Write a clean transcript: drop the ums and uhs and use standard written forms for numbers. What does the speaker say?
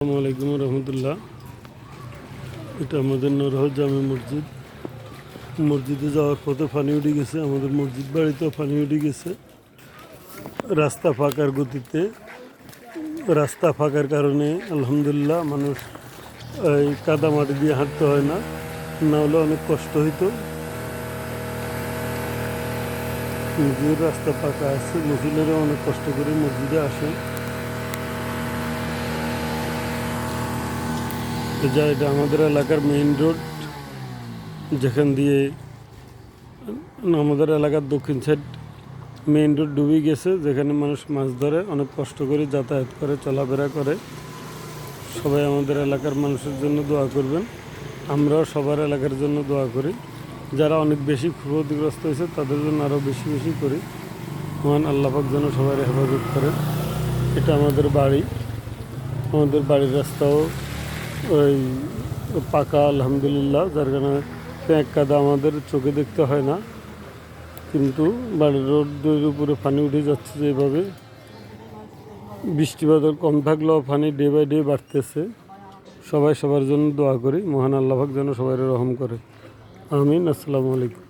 আসসালামু আলাইকুম রহমতুল্লাহ। এটা আমাদের নরহ জামে মসজিদ। মসজিদে যাওয়ার পথে পানি উঠে গেছে, আমাদের মসজিদ বাড়িতেও পানি উঠে গেছে। রাস্তা ফাঁকার গতিতে, রাস্তা ফাঁকার কারণে আলহামদুলিল্লাহ মানুষ এই কাদা মাটি দিয়ে হাঁটতে হয় না, না হলে অনেক কষ্ট হইতো। মসজিদের রাস্তা ফাঁকা আছে, মুসলিমেরা অনেক কষ্ট করে মসজিদে আসেন। যা এটা আমাদের এলাকার মেইন রোড, যেখান দিয়ে আমাদের এলাকার দক্ষিণ সাইড মেইন রোড ডুবে গেছে, যেখানে মানুষ মাছ ধরে অনেক কষ্ট করে যাতায়াত করে, চলাফেরা করে। সবাই আমাদের এলাকার মানুষের জন্য দোয়া করবেন, আমরাও সবার এলাকার জন্য দোয়া করি। যারা অনেক বেশি ক্ষতিগ্রস্ত হয়েছে তাদের জন্য আরও বেশি বেশি করি। মহান আল্লাহ পাক যেন সবাই হেফাজত করেন। এটা আমাদের বাড়ি, আমাদের বাড়ির রাস্তাও ওই পাকা আলহামদুলিল্লাহ, যার কারণে এক কাদা আমাদের চোখে দেখতে হয় না। কিন্তু বাড়ির রোডের উপরে পানি উঠে যাচ্ছে যেভাবে, বৃষ্টি বাদল কম থাকলেও পানি ডে বাই ডে বাড়তেছে। সবাই সবার জন্য দোয়া করি, মহান আল্লাহ পাক যেন সবাই রহম করে। আমিন। আসসালামু আলাইকুম।